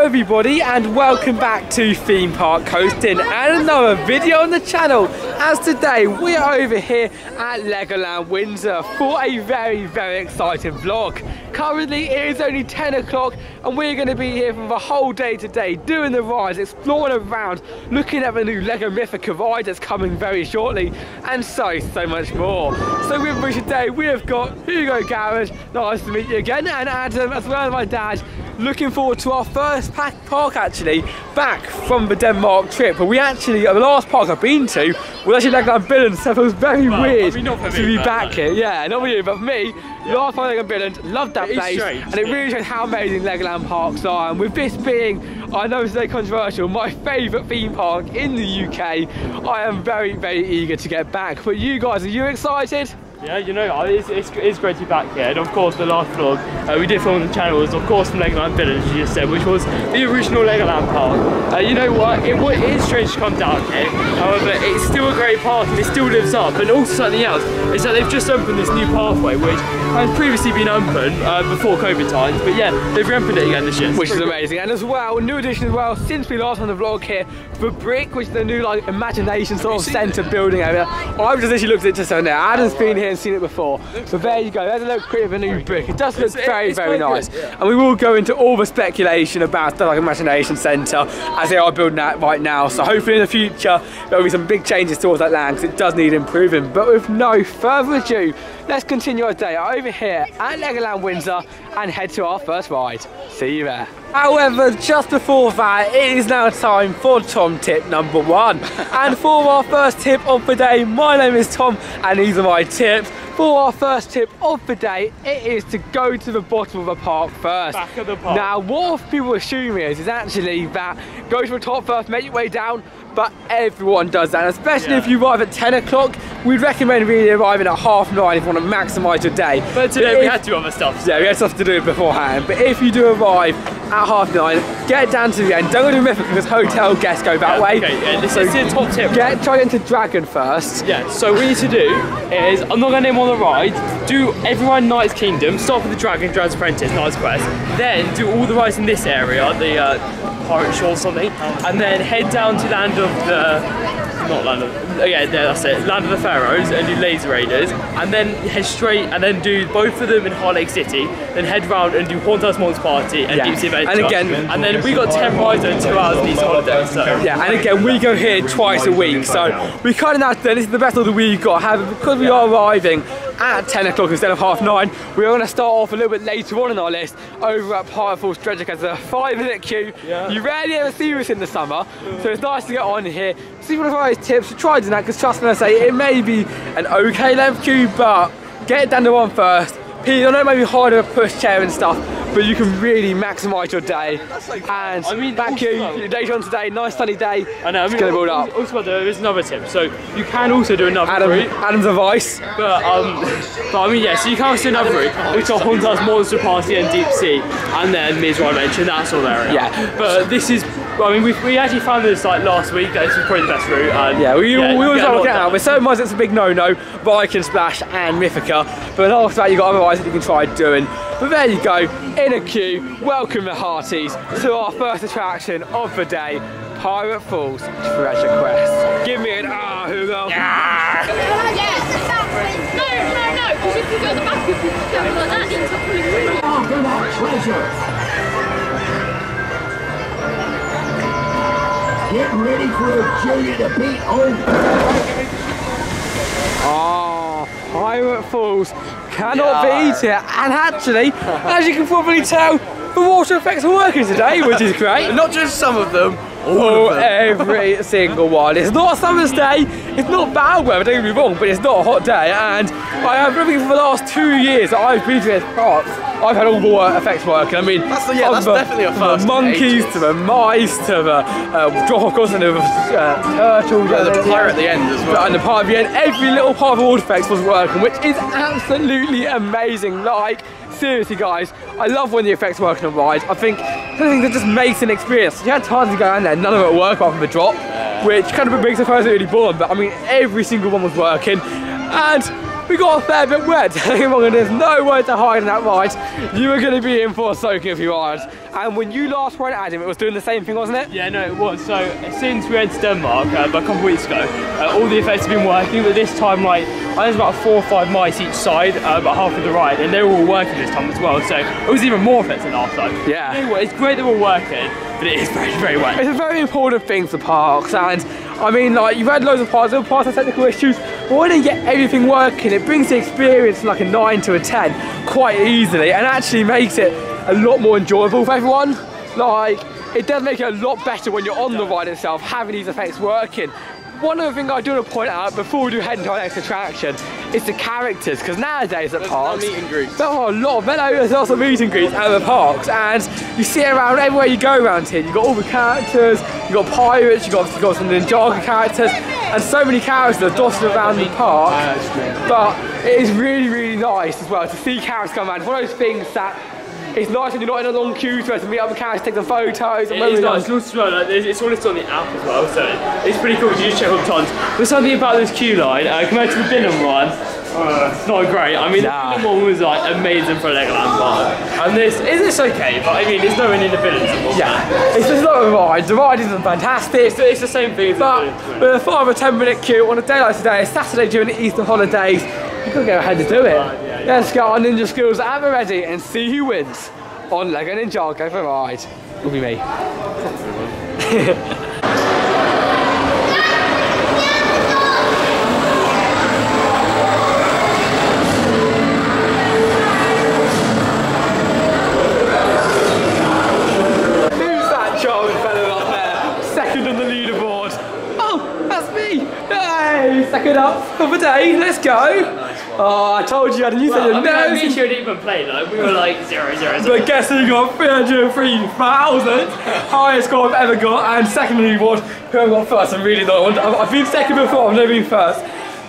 everybody and welcome back to Theme Park Coastin and another video on the channel, as today we are over here at Legoland Windsor for a very exciting vlog. Currently it is only 10 o'clock and we're going to be here for the whole day today, doing the rides, exploring around, looking at the new Lego Mythica ride that's coming very shortly, and so much more. So with me today we have got Hugo Garage, nice to meet you again, and Adam as well as my dad. Looking forward to our first park actually back from the Denmark trip. But we actually, the last park I've been to was actually Legoland Windsor, so it was very weird to be back here. Yeah, not for you, but for me, last time Legoland Windsor, loved that place, and it really shows how amazing Legoland parks are. And with this being, I know it's very controversial, my favourite theme park in the UK, I am very eager to get back. But you guys, are you excited? Yeah, you know, it's great to be back here. And of course, the last vlog we did film on the channel was, of course, from Legoland Village, as you just said, which was the original Legoland park. You know what? It is strange to come down here. However, it's still a great park and it still lives up. And also something else is that they've just opened this new pathway, which has previously been open before COVID times. But yeah, they've reopened it again this year. Which is amazing. And as well, new addition as well, since we last on the vlog here, the brick, which is the new like imagination sort of centre building area. I've just actually looked at it just on there. Adam's been here and seen it before. So there you go, there's a little bit of a new brick. It does look very nice. Good, yeah. And we will go into all the speculation about the like imagination centre as they are building that right now. So hopefully in the future there will be some big changes towards that land because it does need improving. But with no further ado, let's continue our day over here at Legoland Windsor and head to our first ride. See you there. However, just before that, it is now time for Tom tip number 1. And for our first tip of the day, my name is Tom and these are my tips. For our first tip of the day, it is to go to the bottom of the park first. Back of the park. Now, what people assume is actually that go to the top first, make your way down, but everyone does that, and especially if you arrive at 10 o'clock, we'd recommend really arriving at 9:30 if you want to maximise your day. But today we had to do other stuff. So. Yeah, we had stuff to do beforehand, but if you do arrive at 9:30, get down to the end. Don't go to Mythica because hotel guests go that way. Okay, yeah, this is the top tip. Try into Dragon first. Yeah, so what we need to do is, I'm not going to name all the rides, do everyone Knight's Kingdom, start with the Dragon's Apprentice, Knight's Quest, then do all the rides in this area, the Pirate Shore or something, and then head down to Land of the Pharaohs and do Laser Raiders, and then head straight and then do both of them in Heart Lake City, then head round and do Haunted Monsters Party and Deep Sea Adventure. And again, and then we got 10 rides and 2 hours in these holidays. So yeah, and again we go here twice a week, so we kind of now this is the best of the week we've got. However, because we are arriving at 10 o'clock instead of 9:30, we're going to start off a little bit later on in our list over at Pirate Falls Treasure Cave. There's a 5-minute queue. Yeah. You rarely ever see this in the summer, so it's nice to get on here. See one of those tips, try doing that, because trust me, I say it may be an okay length queue, but get it down to one first. I know it may be harder to push chair and stuff, but you can really maximise your day. And I mean, back queue, later on today, nice sunny day. I know, it's going to build up. Also, there is another tip. So you can also do another route. Adam's advice. But I mean, yeah, so you can also do another route, which are Haunted Monsters Party and Deep Sea, and then Mizra mentioned that sort of area. Yeah. But this is, I mean, we actually found this like last week that this is probably the best route. And yeah, we always like to get out. With certain ones it's a big no-no, Viking Splash and Mythica. But after that, you got other rides that you can try doing. But there you go, in a queue. Welcome the Hearties to our first attraction of the day, Pirate Falls Treasure Quest. Give me an Hugo. Yeah. No, because if you go at the back, you can go like that into the After that treasure. Get ready for a journey to beat Pirate Falls cannot beat it, and actually, as you can probably tell, the water effects are working today, which is great. Not just some of them, every single one. It's not a summer's day, it's not bad weather, don't get me wrong, but it's not a hot day, and I have been for the last 2 years that I've been to this park, I've had all the effects working. I mean, that's definitely a first. The monkeys to the mice to the drop of course and the turtle. Yeah, the pirate at the end as well. And the pirate at the end, every little part of the water effects was working, which is absolutely amazing. Like, seriously guys, I love when the effects work on rides. I think that just makes an experience. You had times to go in there, none of it worked apart from the drop, which kind of makes the person really bored, but I mean every single one was working. And we got a fair bit wet. There's no way to hide in that ride. You were going to be in for a soaking if you rides. And when you last went, Adam, it was doing the same thing, wasn't it? Yeah, no, it was. So since we went to Denmark about a couple of weeks ago, all the effects have been working, but this time, like, I think there's about 4 or 5 mice each side, about half of the ride, and they were all working this time as well, so it was even more effects than last time. Yeah. You know what, it's great they're all working, but it is very, very wet. It's a very important thing for parks, and I mean, like, you've had loads of parts have technical issues, but when you get everything working, it brings the experience from like a 9 to a 10 quite easily, and actually makes it a lot more enjoyable for everyone. Like, it does make it a lot better when you're on the ride itself, having these effects working. One other thing I do want to point out before we do head into our next attraction is the characters, because nowadays at parks, meet and greets. there are a lot of there's lots of meet and greets at the parks, and you see it around everywhere you go around here. You've got all the characters, you've got pirates, you've got some Ninjago characters, and so many characters that are dotted around the park. But it is really, really nice as well to see characters come around. It's one of those things that it's nice when you're not in a long queue to meet other characters, take some photos. It's nice. It's all listed on the app as well, so it's pretty cool. You just check all the times. There's something about this queue line compared to the Bingham one. It's not great. I mean, the Bingham one was like amazing for a Legoland park, and this okay, but I mean, it's nowhere near the Bingham one. Yeah, it's just not a ride. The ride isn't fantastic. It's the same thing. But with a 5 or 10 minute queue on a day like today, Saturday during the Easter holidays, you've got to go ahead to do it. Let's get our ninja skills at the ready and see who wins on Lego Ninjago for a ride. It'll be me. Who's that charming fellow up there? Second on the leaderboard. Oh, that's me. Hey, second up for the day. Let's go. Oh, I told you, Adam, you said you're nervous. Me and you didn't even play, like, we were like 0, 0, 0. But guess who got 303,000? Highest score I've ever got, and second reward. Who I got first? I'm really not. I've been second before, I've never been first.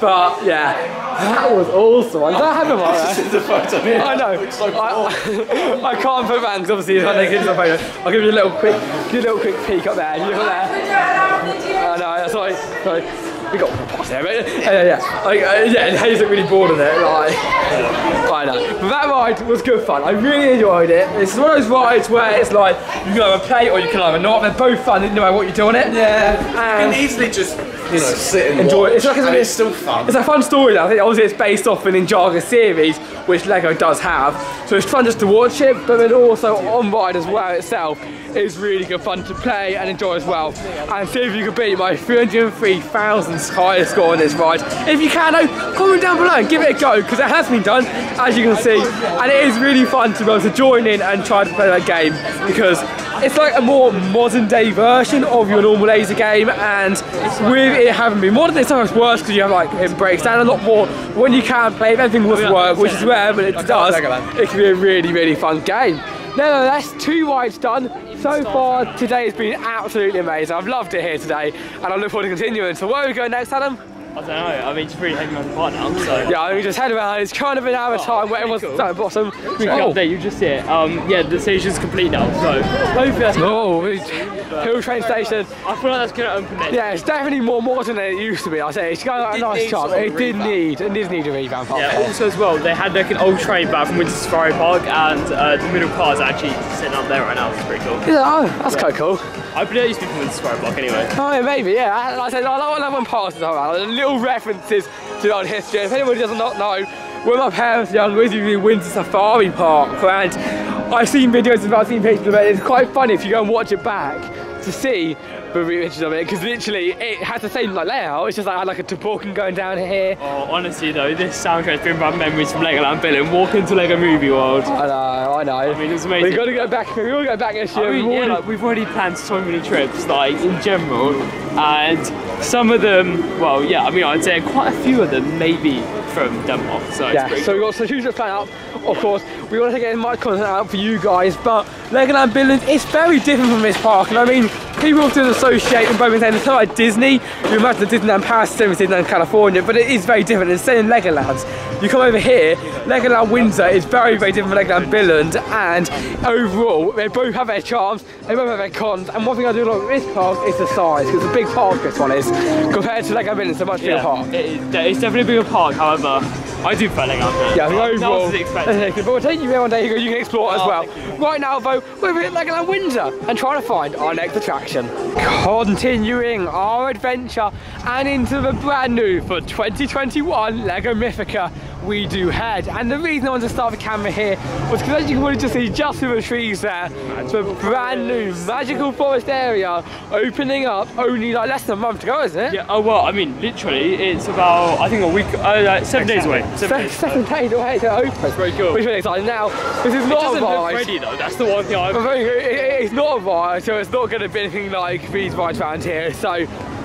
But yeah, that was awesome. I'm glad I have him right there. This is the photo here. I know. So I can't put around because obviously if I take it photo. I'll give you a little quick peek up there. You look there. No, sorry. We got past there, but yeah, Hayes looked really bored of it. Like, I know. But that ride was good fun. I really enjoyed it. It's one of those rides where it's like you can either play it or you can either not. They're both fun, no matter what you do on it. Yeah, and you can easily just sit and enjoy watch. it. It's still fun. It's a fun story though. I think obviously it's based off an Ninjago series, which Lego does have. So it's fun just to watch it, but then also on ride as well itself. It's really good fun to play and enjoy as well. And see if you can beat my 303,000 highest score on this ride. If you can though, comment down below and give it a go, because it has been done, as you can see. And it is really fun to be able to join in and try to play that game, because it's like a more modern day version of your normal laser game, and with it having been modern, it's sometimes worse because you have like it breaks down a lot more. When you can play, if everything was to work, which is rare, but it does, it can be a really, really fun game. Nevertheless, 2 rides done. So far, today has been absolutely amazing. I've loved it here today, and I look forward to continuing. So where are we going next, Adam? I don't know, I mean, just really heading around the park now, so... Yeah, I mean, just head around. It's kind of an hour time where everyone's at the bottom. Quick update, you just see it. Yeah, the station's complete now, so hopefully that's... Oh, Hill train station. I feel like that's going to open next. Yeah, it's definitely more modern than it used to be. I say it's got a nice charm. It did need a revamp. Yeah, also as well, they had like an old train back from Windsor Safari Park, and the middle car's actually sitting up there right now. It's pretty cool. Yeah, oh, that's quite cool. I believe it used to be from Windsor Safari Park anyway. Oh, yeah, maybe, yeah. Like I said, I love when parks are around. Little references to old history. If anybody does not know, when my parents were young, we used to be Windsor Safari Park, and I've seen videos about, I've seen pictures of it. It's quite funny if you go and watch it back to see the pictures of it, because literally it has the same like layout. It's just like I had like a toboggan going down here. Oh, honestly though, this soundtrack's bring back memories from Legoland Windsor. Walk into Lego Movie World. I know. I mean, it's amazing. We've got to go back. We will go back this year. I mean, yeah, we've already planned so many trips, like in general, and some of them, well, yeah, I mean, I'd say quite a few of them maybe from Denmark. So yeah, so we've got some huge plan out. Of course, we want to get as much content out for you guys, but Legoland Windsor is very different from this park, and I mean, people often associate in Birmingham, it's not like Disney. You imagine the Disneyland Paris, same as Disneyland California, but it is very different. It's same in Legoland. You come over here, Legoland Windsor is very, very different from Legoland Windsor, and overall, they both have their charms, they both have their cons, and one thing I do like with this park is the size, because it's a big park this one is, compared to Legoland Windsor, it's a much bigger park. It's definitely a bigger park, however, I do prefer Legoland. Yeah, I think overall. Not as expensive. But we'll take you there one day, you can explore it as well. Thank Right now, though, we're at Legoland Windsor and trying to find our next attraction. Continuing our adventure and into the brand new for 2021 Lego Mythica, we do head. And the reason I wanted to start the camera here was because, as you can probably just see just through the trees there, the brand new magical forest area opening up only like less than a month to go, isn't it? Yeah, oh well, I mean, literally, it's about, I think, a week, 7 days away. 7 days away to open. That's very cool. Which is really exciting. Now, this is not a It doesn't look ride. ready though, that's the one thing It's not a ride, so it's not going to be anything like these rides around here. So, I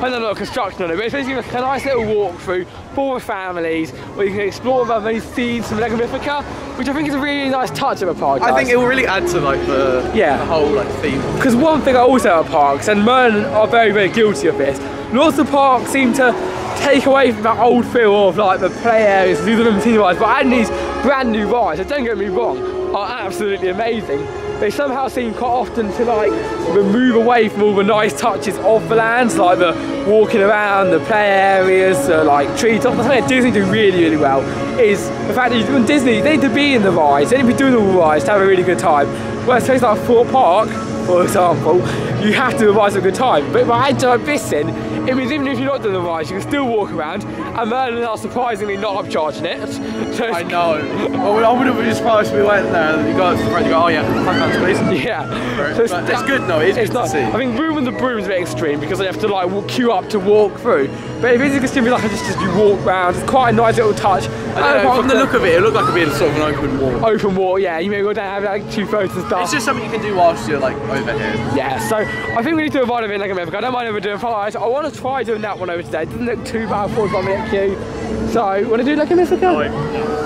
don't know, a lot of construction on it, but it's basically a nice little walkthrough for the families where you can explore the many scenes from Lego Mythica, which I think is a really nice touch of a park. I think it will really add to like the whole like theme. Because one thing I also at parks, and Merlin are very, very guilty of this, lots of parks seem to take away from that old feel of like the play areas, these are the rides, but adding these brand new rides, that don't get me wrong, are absolutely amazing. They somehow seem quite often to like move away from all the nice touches of the lands, like the walking around, the play areas, like treetops. That's something that Disney do really, really well, is the fact that in Disney, they need to be in the rides, they need to be doing all the rides to have a really good time. Whereas places like Fort Park, for example, you have to ride a good time. But by adding like this in, it means even if you're not doing the rides, you can still walk around, and Merlin are surprisingly not upcharging it. So I know. I wouldn't be surprised if we went there and you go up to the front and you go, oh yeah, please. Yeah. So it's good though, it's good not, to see. I think Room and the Broom is a bit extreme because they have to like queue up to walk through. But if it's just going to be like just you walk round, it's quite a nice little touch. I don't know, from the look of it, it looked like it'd be sort of an open walk. Open walk, yeah. You may go down and have like 2 photos and stuff. It's just something you can do whilst you're like over here. Yeah, so I think we need to do a ride of it like a Mythica. I don't mind ever doing flights. I want to try doing that one over today. It doesn't look too bad, 45-minute queue. So, you want to do like a Mythica? No.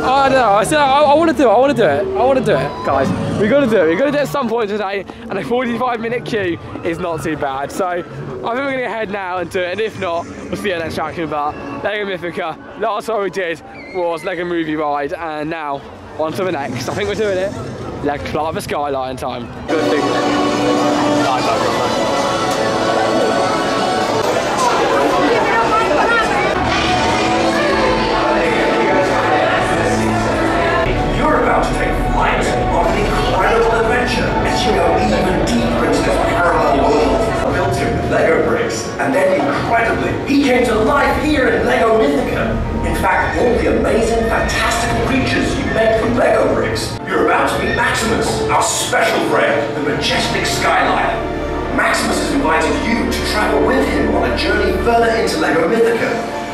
I don't know. I want to do it. I want to do it. I want to do it, guys. We got to do it. We got to do it at some point today. And a 45-minute queue is not too bad. So, I think we're going to go ahead now and do it. And if not, we'll see you next attraction. But Lego Mythica, last time we did was Lego Movie Ride, and now on to the next. I think we're doing it. Let's climb the skyline time. Good thing. You're about to take flight on an incredible adventure as you go even deeper into this parallel world. Built him with Lego bricks, and then incredibly, he came to life here in Lego Mythica. In fact, all the amazing, fantastical creatures you made from Lego bricks. You're about to meet Maximus, our special friend, the majestic Skyline. Maximus has invited you to travel with him on a journey further into Lego Mythica.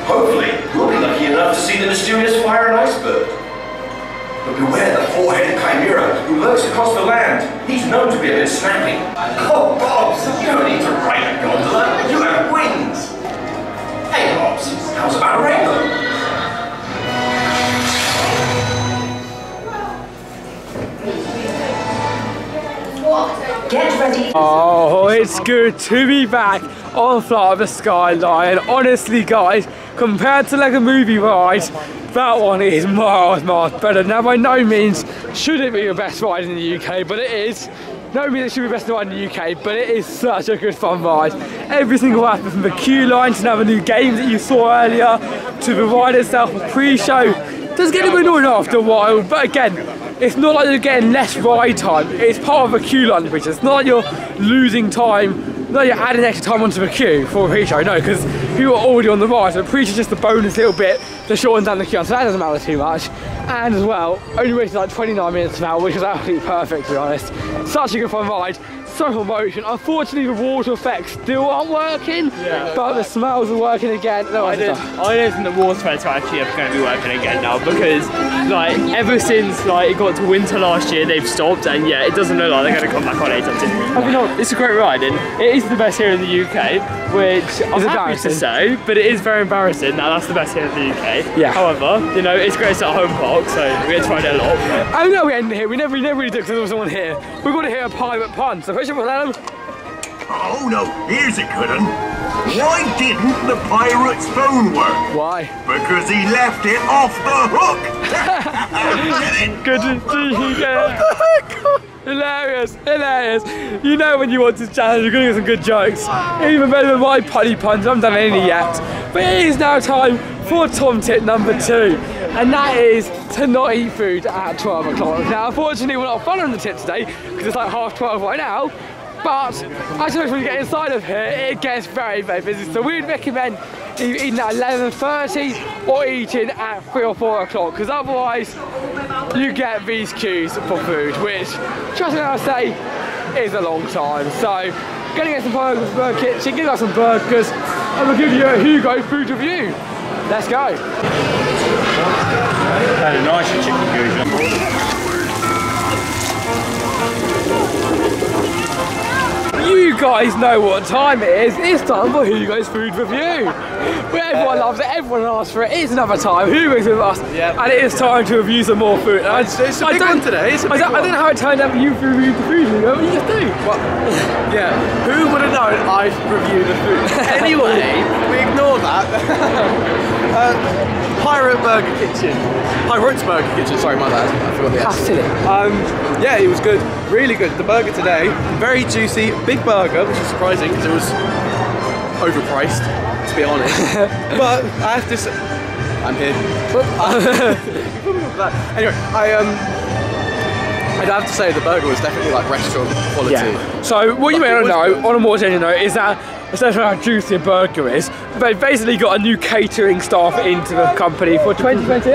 Hopefully, you'll be lucky enough to see the mysterious fire and iceberg. But beware the four-headed chimera who lurks across the land. He's known to be a bit snappy. Oh, Bobs, you don't need to ride a gondola. You have wings. Hey, Bobs, how's about a rainbow? Get ready. Oh, it's good to be back on Flight of the Skyline. Honestly, guys, compared to like a movie ride, that one is miles better. Now, by no means should it be the best ride in the UK, but it is. No means it should be the best ride in the UK, but it is such a good fun ride. Every single aspect, from the queue line to now the new games that you saw earlier, to the ride itself, the pre-show, does get a bit annoying after a while, but again, it's not like you're getting less ride time. It's part of a queue line bridge. It's not like you're losing time, no, you're adding extra time onto the queue for a pre-show, no, because people are already on the ride, so the pre-show is just a bonus little bit to shorten down the queue, so that doesn't matter too much. And as well, only waited like 29 minutes now, which is absolutely perfect, to be honest. Such a good fun ride, so much motion. Unfortunately, the water effects still aren't working, but the smells are working again. No, I don't think the water effects are actually ever going to be working again now, because like ever since like it got to winter last year, they've stopped, and yeah, it doesn't look like they're going to come back on anytime soon. I mean, it's a great ride, and it is the best here in the UK, which I'm happy to say, but it is very embarrassing. Now that's the best here in the UK. Yeah. However, you know, it's great at home park, so we get to ride it a lot. Oh no, we ended here. We never really did because there was someone here. We've got to hear a pirate pun. So question for Adam. Oh no, here's a good one. Why didn't the pirate's phone work? Why? Because he left it off the hook. Get it? Good to see you again. Hilarious, hilarious. You know when you watch this channel, you're going to get some good jokes. Even better than my punny puns. I haven't done any yet. But it is now time for Tom tip number 2, and that is to not eat food at 12 o'clock. Now, unfortunately, we're not following the tip today because it's like 12:30 right now. But I suppose when you get inside of here, it gets very, very busy. So we'd recommend either eating at 11:30 or eating at 3 or 4 o'clock, because otherwise you get these queues for food, which, trust me when I say, is a long time. So, gonna get some burgers from Burger Kitchen, give us some burgers, and we'll give you a HUGO food review. Let's go. Had a nice chicken goose. You guys know what time it is. It's time for HUGO's food review. Where everyone loves it, everyone asks for it. It's another time. HUGO's with us, and it is time to review some more food. It's a big one today. It's a big one. I don't know how it turned out for you to review the food, HUGO, but you just do. Well, yeah, who would have known I'd review the food? Anyway, we ignore that. Pirates Burger Kitchen, sorry, my bad. I forgot the S. That's silly. Yeah, it was good, really good. The burger today, very juicy, big burger, which is surprising because it was overpriced, to be honest. But I have to say, I'm here. Anyway, I'd have to say the burger was definitely like restaurant quality. Yeah. So what you may not know, on a more genuine note, is that especially how juicy a burger is, they've basically got a new catering staff into the company for 2020.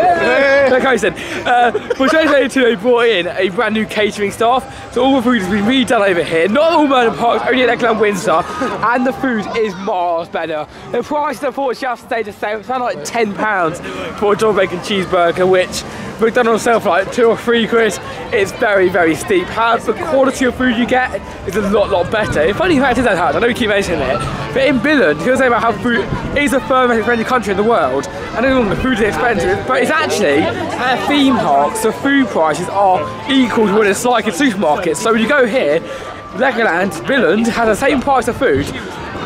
For 2022 they brought in a brand new catering staff, so all the food has been redone over here. Not all Merlin Parks, only at Legoland Windsor, and the food is miles better. The prices unfortunately have stayed the same. It's like £10 for a John Bacon cheeseburger, which McDonald's sell for like 2 or 3 quid. It's very, very steep. However, the quality of food you get is a lot better. The funny fact is that, I know we keep mentioning it, but in Billund, you say about how food is the first most expensive country in the world, and the food is expensive, but it's actually, at theme parks, the food prices are equal to what it's like in supermarkets. So when you go here, Legoland, Billund has the same price of food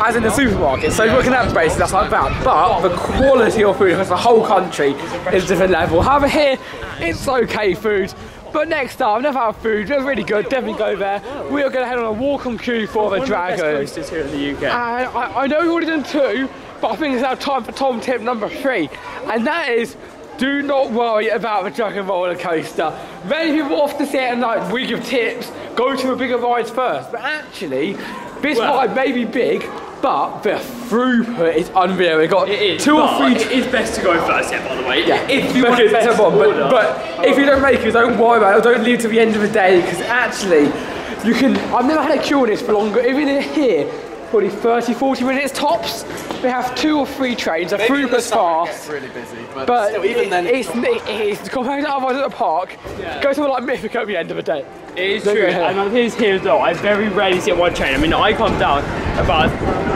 as in the supermarket. So if you're looking at the basis, that's like that. But the quality of food across the whole country is a different level. However, here, it's okay food. But next time, I've never had food, it was really good, definitely go there. We are going to head on a walk on queue for the Dragon. Here in the UK. And I know we've already done 2, but I think it's now time for Tom tip number 3. And that is, do not worry about the Dragon roller coaster. Many people often say it and like, we give tips, go to the bigger rides first. But actually, this ride may be big, but the throughput is unreal. We got 2 or 3. It is best to go first, by the way. Yeah, if you want to but if you don't make it, don't worry about it. Don't leave to the end of the day, because actually, you can. I've never had a queue on this for longer. Even in here, probably 30-40 minutes tops. They have 2 or 3 trains. The throughput's fast. Really busy, but still, even then, it's compared to otherwise at the park. Go somewhere like Mythic at the end of the day. It is true, and on his here though, I very rarely see one train. I mean, I come down about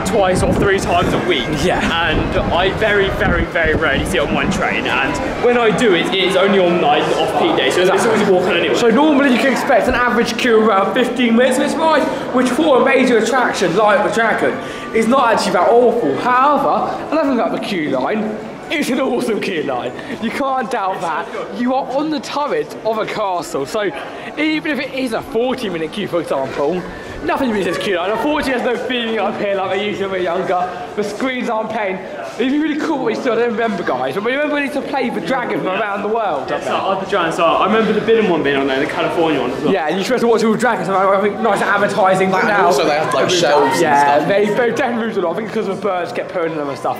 2 or 3 times a week, and I very rarely sit on one train, and when I do, it is only on like off-peak days, so it's always walking on anyway. So normally you can expect an average queue around 15 minutes of this ride, which for a major attraction like the Dragon is not actually that awful. However, another thing about the queue line, it's an awesome queue line. You can't doubt that. You are on the turret of a castle, so even if it is a 40-minute queue, for example, nothing beats this queue line. Unfortunately, there's no feeling up here like they used to when we were younger. The screens aren't playing. It'd be really cool what you still don't remember, guys. But we remember we need to play the Dragon from around the world. Yes, other Dragons are. I remember the Billund one being on there, the California one as well. Yeah, and you're supposed to watch all the Dragons, and I think nice advertising. But now, also they have like shelves. Yeah, and they've definitely moved a lot. I think because the birds kept pulling them and stuff.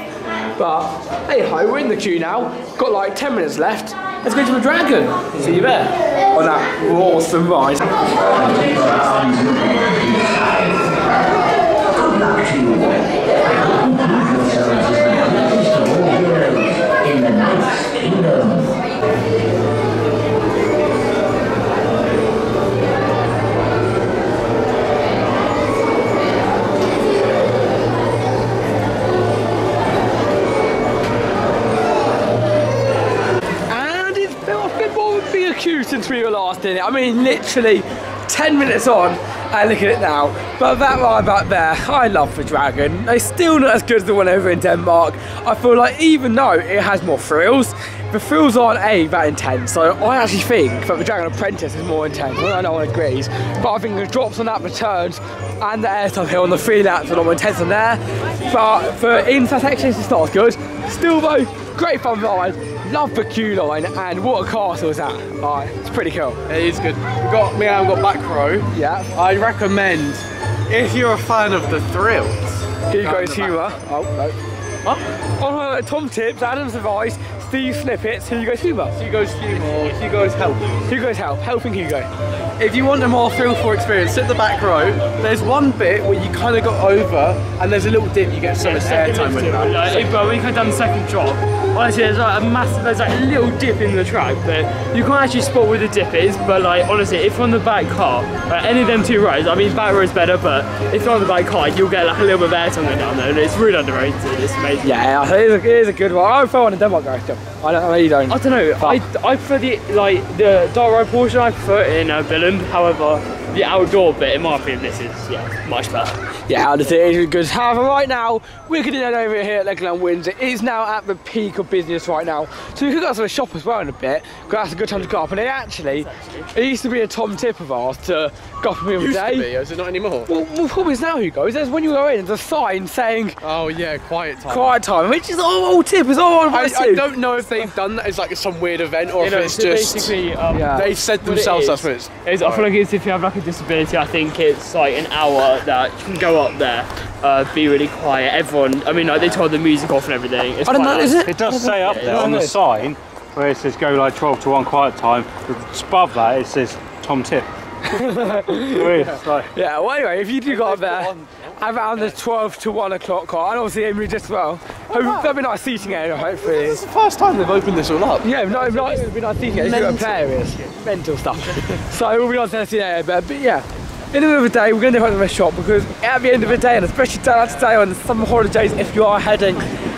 But hey ho, we're in the queue now. Got like 10 minutes left. Let's go to the Dragon. See you there on that awesome ride. In the Night's Kingdom. Queue since we were last in it. I mean, literally 10 minutes on, and look at it now. But that ride back there, I love the Dragon. They're still not as good as the one over in Denmark. I feel like even though it has more thrills, the thrills aren't that intense. So I actually think that the Dragon Apprentice is more intense. I don't know no one agrees, but I think the drops on that returns and the airtime here on the 3 laps are a lot more intense than there. But for inside sections, it's not as good. Still though, great fun ride, love the queue line, and what a castle is that? It's pretty cool. It is good. Me and Adam got back row. Yeah. I recommend, if you're a fan of the thrills, Hugo's humour. Oh, no. Huh? Oh, Tom Tips, Adam's advice, Steve Snippets, Hugo's humour. Hugo's humour, Hugo's help. Hugo's help, helping Hugo. If you want a more feel-for experience, sit the back row. There's one bit where you kind of got over, and there's a little dip. You get some airtime with that. But when you come down the second drop, honestly, there's like a little dip in the track, but you can't actually spot where the dip is. But like honestly, if you're on the back car, any of them two rows, I mean back row is better, but if you're on the back car, you'll get like a little bit of airtime going down there, and it's really underrated. It's amazing. Yeah, it is a good one. I prefer one in Denmark, guys. I don't know, you don't. I don't know. I prefer the dark ride portion. I prefer it in Billund. However, the outdoor bit, in my opinion, this is much better. Yeah, it is good. However, right now we're going to head over here at Legoland Windsor. It is now at the peak of business right now, so we could go to the shop as well in a bit. Because that's a good time to go up. And it used to be a Tom tip of ours to go up every day. Is it not anymore? Well, what is now, Hugo? There's when you go in, there's a sign saying, "Oh yeah, quiet time." Quiet time, which is all tip. Is all I don't know if they've done that as like some weird event or if it's just basically they've said themselves that's what it is. I feel like it's if you have like a disability. I think it's like an hour that you can go up there, be really quiet. Everyone, I mean, like they turn the music off and everything. It's I don't know, nice. is it? It does say up there on the sign where it says go like 12 to 1 quiet time. Above that it says Tom Tip. Yeah, well anyway, if you do go up there around the 12 to 1 o'clock car, and obviously Emery as well, that'll be a nice seating area hopefully. It's the first time they've opened this all up. Yeah, it'll be nice seating area, play areas, mental stuff. So it will be nice to see area, but yeah. In the middle of the day, we're going to go to the shop because at the end of the day, and especially today on the summer holidays, if you are heading,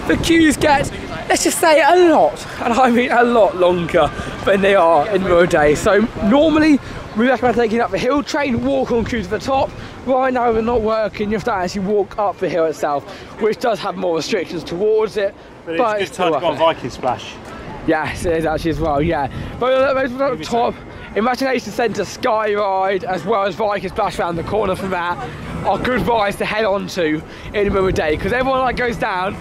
the queues get, let's just say, a lot, and I mean a lot longer than they are in the middle of the day. So normally, we recommend taking up the hill train, walk on queue to the top. Right now, they're not working, you have to actually walk up the hill itself, which does have more restrictions towards it. But it's a good time to go on Viking Splash. Yes, it is actually as well, yeah. But at the top, Imagination Centre Sky Ride, as well as Viking Splash around the corner from that, are good rides to head on to in the middle of the day, because everyone like goes down,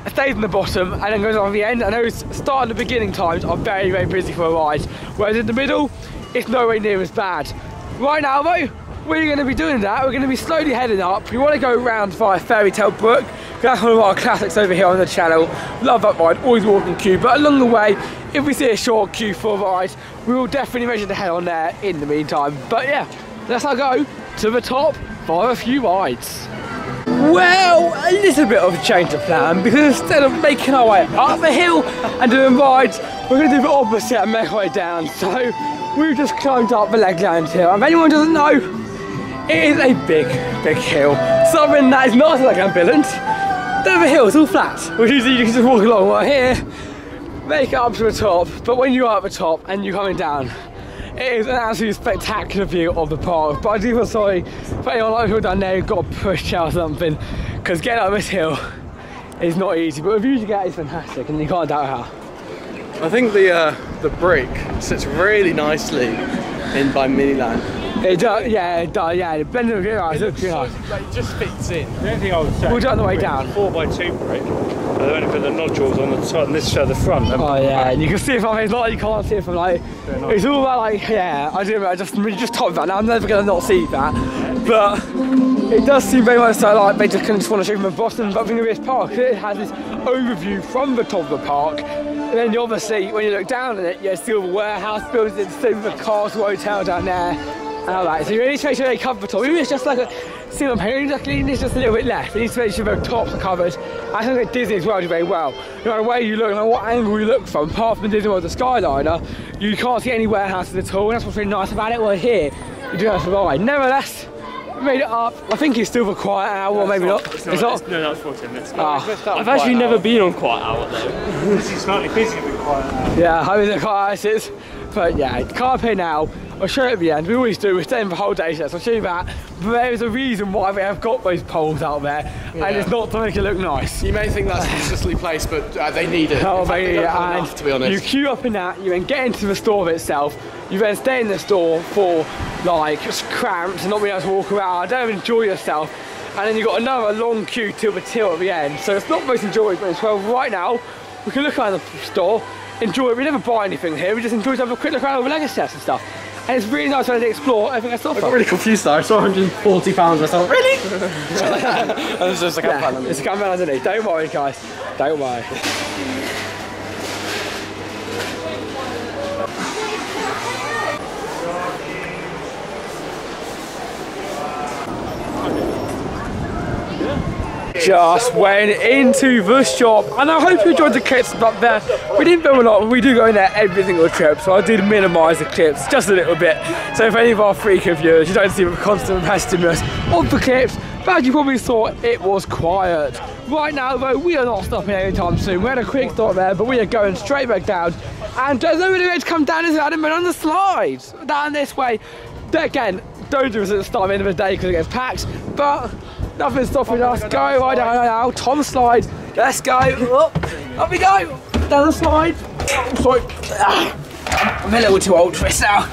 stays in the bottom, and then goes on the end, and those start and the beginning times are very, very busy for a ride, whereas in the middle, it's nowhere near as bad. Right now though, we're going to be doing that. We're going to be slowly heading up. We want to go around via Fairy Tale Brook. That's one of our classics over here on the channel. Love that ride, always walking queue. But along the way, if we see a short queue for a ride, we will definitely measure the head on there in the meantime. But yeah, let's now go to the top for a few rides. Well, a little bit of a change of plan, because instead of making our way up the hill and doing rides, we're going to do the opposite and make our way down. So we've just climbed up the Legoland Hill. And if anyone doesn't know, it is a big, big hill. Something that is not like Billund. The hill is all flat, which is you can just walk along right here, make it up to the top. But when you're at the top and you're coming down, it is an absolutely spectacular view of the park. But I do feel sorry for anyone like who down there who's got to push out something, because getting up this hill is not easy. But the views you get is fantastic, and you can't doubt how. I think the brick sits really nicely in by Miniland. It does, yeah, it does, yeah. The blend of it looks really nice. Like, it just fits in. The only thing I would say, we'll do it on the way down. 4x2 brick. They've only put the nodules on the top and this side of the front. Oh yeah, and you can see it from it's not like you can't see it from like it's all about like yeah. I do. I just top that. Now I'm never gonna not see that, but it does seem very much so like they just want to show from the bottom. But thing of this park, it has this overview from the top of the park. And then you obviously, when you look down at it, you see all the warehouse buildings, the castle hotel down there, and all that. So you really need to make sure they cover the top. Even if it's just like a single pane, it's just a little bit left. You need to make sure the tops are covered. I think that Disney as well do very well. No matter where you look, no matter what angle you look from, apart from Disney World, the Skyliner, you can't see any warehouses at all. And that's what's really nice about it. Well, here, you do have to ride. Nevertheless, we made it up. I think it's still for quite an hour, or maybe not. It's not. No, that's 14 minutes. I've actually never been on Quiet Hour though. This is slightly busier than Quiet Hour. Yeah, I mean, the car is. But yeah, can't pay now. I'll show you at the end. We always do. We're staying for whole day, so I'll show you that. But there is a reason why we have got those poles out there, and it's not to make it look nice. You may think that's uselessly placed, but they need it. Oh, they and enough, to be honest. You queue up in that. You then get into the store itself. You then stay in the store for like cramps and not being able to walk around. I don't enjoy yourself. And then you've got another long queue till the till at the end. So it's not most enjoyable as well. Right now, we can look around the store, enjoy it. We never buy anything here, we just enjoy to have a quick look around all the Lego sets and stuff. And it's really nice when they explore everything I saw. I got really confused though. I saw £140. I thought, really? And it's just a camper. It's a camper underneath. Don't worry, guys. Don't worry. Just went into the shop, and I hope you enjoyed the clips up there. We didn't film a lot, but we do go in there every single trip, so I did minimise the clips just a little bit. So if any of our freaker viewers, you don't see the constant repetitiveness of the clips, but as you probably saw, it was quiet. Right now though, we are not stopping anytime soon. We had a quick stop there, but we are going straight back down. And there's nobody ready to come down this way, on the slides, down this way. Again, don't do this at the start of the end of the day because it gets packed, but nothing's stopping us. Go right down now. Tom slide. Let's go. Up we go. Down the slide. Sorry. I'm a little too old for this now.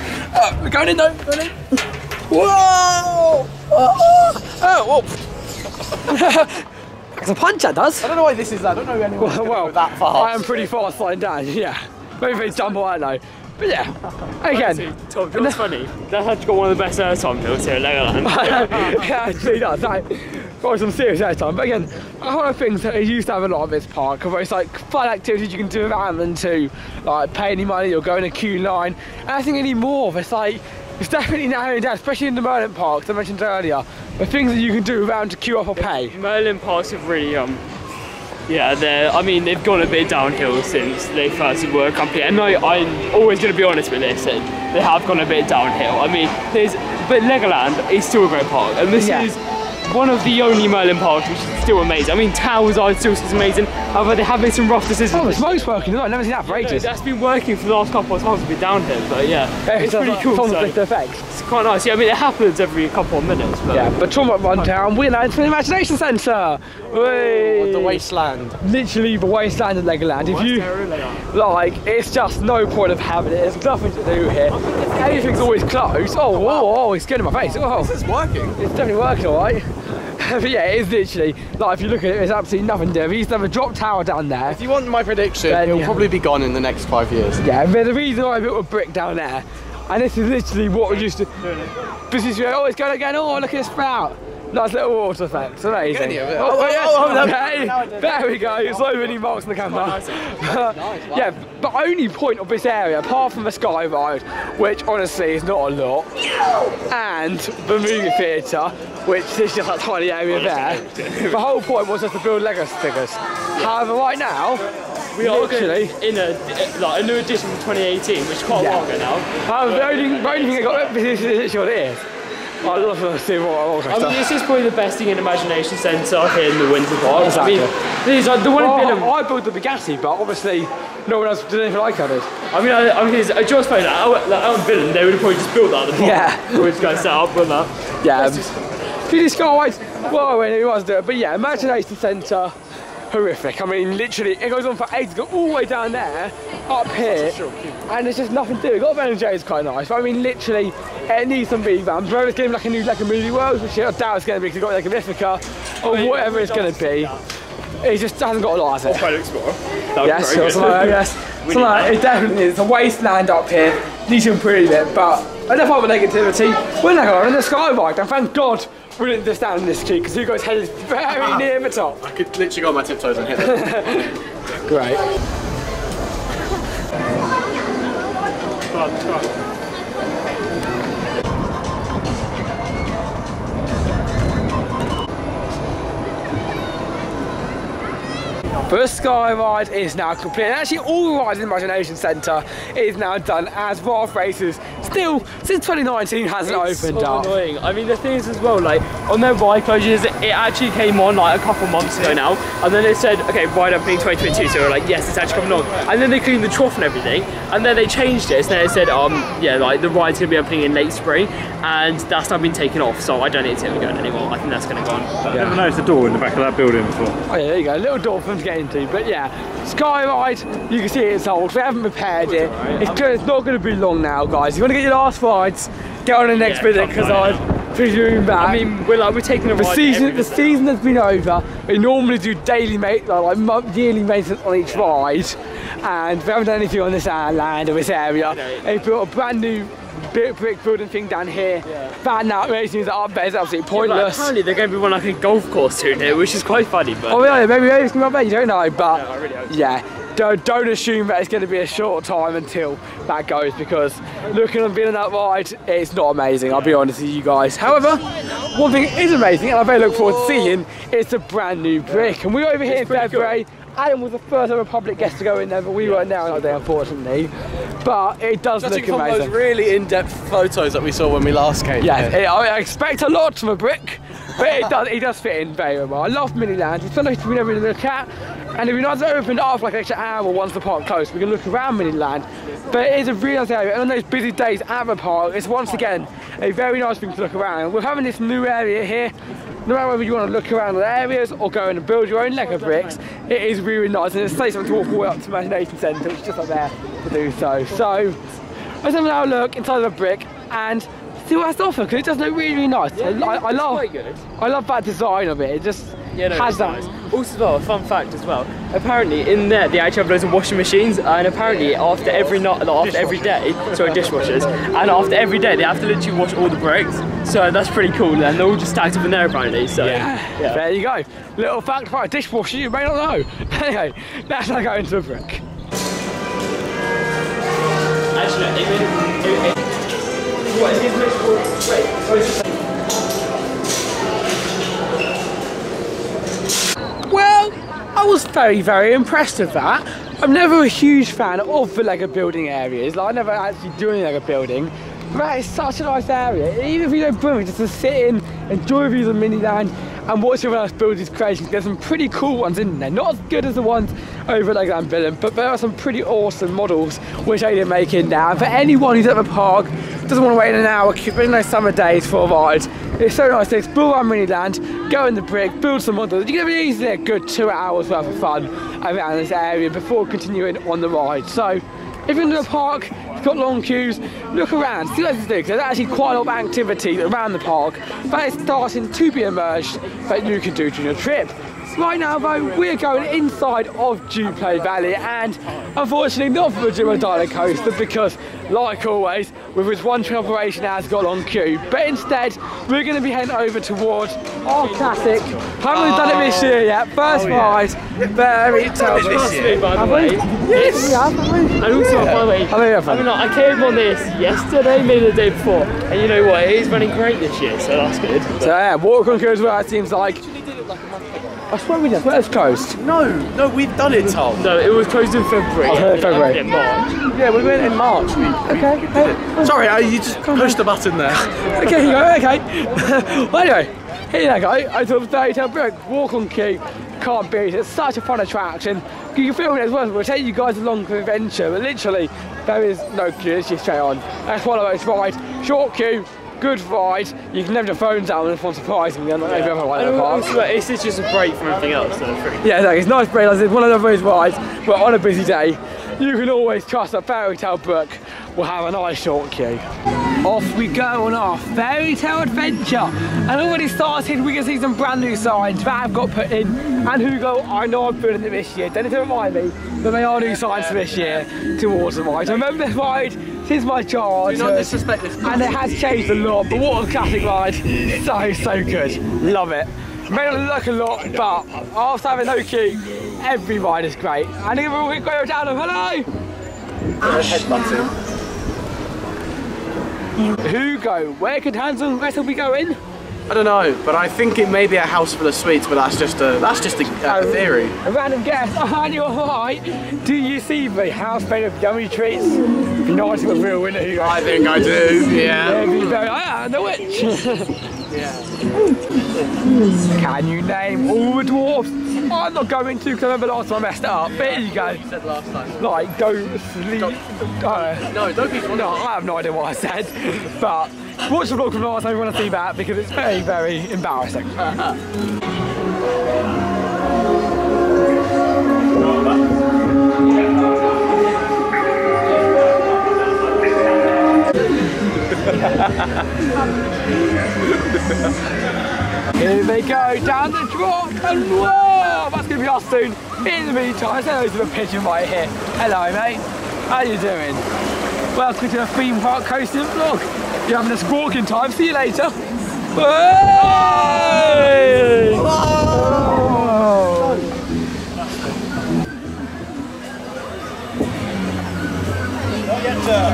We're going in though. Going in. Whoa. Oh, whoa. It's a punch that does. I don't know why this is that. I don't know anyone who's go that far. I am pretty fast sliding down. Yeah. Maybe they jump I don't know. But yeah, again. Tom, you know what's funny? That's actually got one of the best airtime hills here at Legoland. Yeah, actually does. Got some serious airtime. But again, one of the things that they used to have a lot of this park, where it's like fun activities you can do without having to like pay any money or go in a queue line. And I think anymore, it's like, it's definitely narrowing down, especially in the Merlin parks I mentioned earlier. The things that you can do without having to queue up or pay. Merlin parks have really, yeah, I mean, they've gone a bit downhill since they first were a company. And I'm always going to be honest with this, and they have gone a bit downhill. I mean, but Legoland is still a great park, and this is one of the only Merlin parks which is still amazing. I mean, Towers are still amazing. However, they have made some rough decisions. Oh, the smoke's working. I've never seen that for ages. That's been working for the last couple of times we've been down here, but yeah, it's pretty cool. It's quite nice. Yeah, I mean, it happens every couple of minutes. But yeah, but Tom run down, we're now into the Imagination Centre. The wasteland. Literally the wasteland of Legoland. If you like, it's just no point of having it. There's nothing to do here. Everything's always closed. Oh, it's getting in my face. Oh, this is working. It's definitely working, all right. But yeah, it is literally, like if you look at it, there's absolutely nothing to do. We used to have a drop tower down there. If you want my prediction, it'll probably be gone in the next 5 years. Yeah, but the reason why I built a brick down there, and this is literally what we used to, this is, oh, it's going again, oh, look at this sprout. Nice little water effect, it's amazing. There we go, so many marks on the camera. Yeah, the only point of this area, apart from the sky ride, which honestly is not a lot, and the movie theatre, which is just that tiny area there, the whole point was just to build Lego figures. However, right now, we are actually in a new edition from 2018, which is quite a while ago now. The only thing I got, this is what it is. I'd love to see what I mean, this is probably the best thing in Imagination Centre here in the Windsor Park. Exactly. I mean, these are the one in Billham. I built the Bugatti, but obviously no one else did anything like I did. I mean, John's phone, out in Billham, they would have probably just built that at the park. Yeah. We're just going to set up with that. Yeah. If you just go away, well, when he was doing it, but yeah, Imagination Centre. Horrific. I mean, literally, it goes on for ages. Go all the way down there, up here, and there's just nothing to do. Got Ben and Jay's quite nice, but I mean, literally, it needs some revamped. It's getting like a new movie world, which I doubt it's going to be because it's got like a Mythica or whatever it's going to be. It just hasn't got a lot, has it? Yes, it definitely is. It's a wasteland up here. Needs to improve it, but enough of the negativity. We're now on the sky ride, and thank God we didn't just stand in this tree because Hugo's head is very near the top. I could literally go on my tiptoes and hit it. Great. The sky ride is now complete. And actually, all the rides in the Imagination Centre is now done as Raft Races still, since 2019, hasn't opened up. Annoying. I mean, the thing is as well, like, on their ride closures, it actually came on like a couple months ago now, and then it said, okay, ride opening 2022, so we're like, yes, it's actually coming on. And then they cleaned the trough and everything, and then they changed it, so then it said, yeah, like, the ride's going to be opening in late spring, and that's now been taken off, so I don't need to see it going anymore. I think that's going to go on. I've never noticed the door in the back of that building before. Oh yeah, there you go, a little door for them to get into, but yeah, sky ride, you can see it's old, we haven't repaired it, it's not going to be long now, guys. If you want to get your last rides, get on the next visit, because presuming that. I mean, we're taking a ride. The season has been over. We normally do daily yearly maintenance on each ride, and we haven't done anything on this land or this area. They built a brand new brick building thing down here. Bad now, racing up there is absolutely pointless. Apparently they're going to be one like a golf course soon here, which is quite funny. But oh yeah, maybe it's going to be up there, you don't know, but I really hope so. yeah. Don't assume that it's going to be a short time until that goes, because looking and being on that ride, it's not amazing, I'll be honest with you guys. However, one thing is amazing, and I very look forward to seeing, is the brand new brick. And we're over here in February. Adam was the first ever public guest to go in there, but we weren't there on that day, unfortunately. But it does look amazing. From those really in-depth photos that we saw when we last came. Yeah, I expect a lot from a brick, but it does fit in very well. I love mini lands. It's something we never really look at, and it'd be nice to open it up like an extra hour once the park closed. We can look around mini land, but it is a really nice area. And on those busy days at the park, it's once again a very nice thing to look around. We're having this new area here. No matter whether you want to look around the areas or go in and build your own Lego bricks, it is really nice, and it's a place to walk all the way up to Imagination Centre, which is just up there to do so. So let's have a look inside of a brick and see what has to offer, because it does look really, really nice. Yeah, I love that design of it. It just has that. Nice. Also, well, a fun fact as well. Apparently, in there they actually have loads of washing machines, and apparently after every day, dishwashers, and after every day they have to literally wash all the bricks. So that's pretty cool, and they're all just stacked up in there apparently. So yeah. There you go. Little fact about a dishwasher you may not know. Anyway, let's now go into a brick. Actually, what is this? Well, I was very, very impressed with that. I'm never a huge fan of the Lego building areas. Like, I never actually do any Lego building. But that is such a nice area. Even if you don't bring it, just to sit in, enjoy views of Miniland, and watch everyone else build these creations. There's some pretty cool ones in there. Not as good as the ones over at Legoland Windsor, but there are some pretty awesome models which JAYDEN make in there. And for anyone who's at the park, doesn't want to wait an hour, in those summer days for a ride, it's so nice to explore around Miniland, go in the brick, build some models. You can have easily a good 2 hours worth of fun around this area before continuing on the ride. So if you're in the park, you've got long queues, look around, see what to do, because there's actually quite a lot of activity around the park that is starting to be emerged that you can do during your trip. Right now though, we're going inside of Duplay Valley, and unfortunately not for the Untitled Coaster, because like always, with its one train operation has got a long queue. But instead, we're going to be heading over towards our classic. Haven't done it this year yet, first ride, very tough. By the way. Yes! And also, by the way, I came on this yesterday, maybe the day before, and you know what, it is running great this year, so that's good. So yeah, walk on queue as well, it seems like. I swear we did. Where's closed? No, we've done it, Tom. No, it was closed in February. Oh, February. In March. Yeah, we went in March. Okay. Sorry, you just pushed the button there. Okay, you go, okay. Well, anyway, here you go. I thought the Fairy Tale Brick, walk on queue, can't beat it. It's such a fun attraction. You can film it as well. We'll take you guys along for the adventure, but literally, there is no queue, it's just straight on. That's one of those rides. Short queue, good ride. You can have your phones out if one surprising. They're not every other ride in the park. It's just a break from everything else. So yeah, exactly. It's a nice break. It's one of those rides, but on a busy day, you can always trust that Fairy Tale Brook will have a nice short queue. Off we go on our Fairy Tale adventure, and already started. We can see some brand new signs that have got put in. And HUGO, I know I'm building it this year. Don't need to remind me, but they are new signs for this year towards the ride. I remember this ride since my childhood, Do not disrespect this. and it has changed a lot. But what a classic ride! So good. Love it. May not look a lot, but after having no queue, every ride is great. And give a quick go down and hello! HUGO, where could Hans and Gretel be going? I don't know, but I think it may be a house full of sweets, but that's just a theory. A random guess. Oh, and you're right. Do you see the house made of yummy treats? Be nice with a real winner, HUGO. I think I do, yeah. Be very, the witch. Yeah. Can you name all the dwarfs? I'm not going to, because I remember last time I messed it up. But here you go. You said last time. Like, go sleep. No, don't be funny. No, I have no idea what I said. But watch the vlog from last time if you want to see that, because it's very, very embarrassing. Here they go, down the drop, and whoa, that's going to be us soon. In the meantime, there's a pigeon right here. Hello, mate. How you doing? Welcome to the theme park Coastin vlog. You're having a squawking time. See you later. Hey!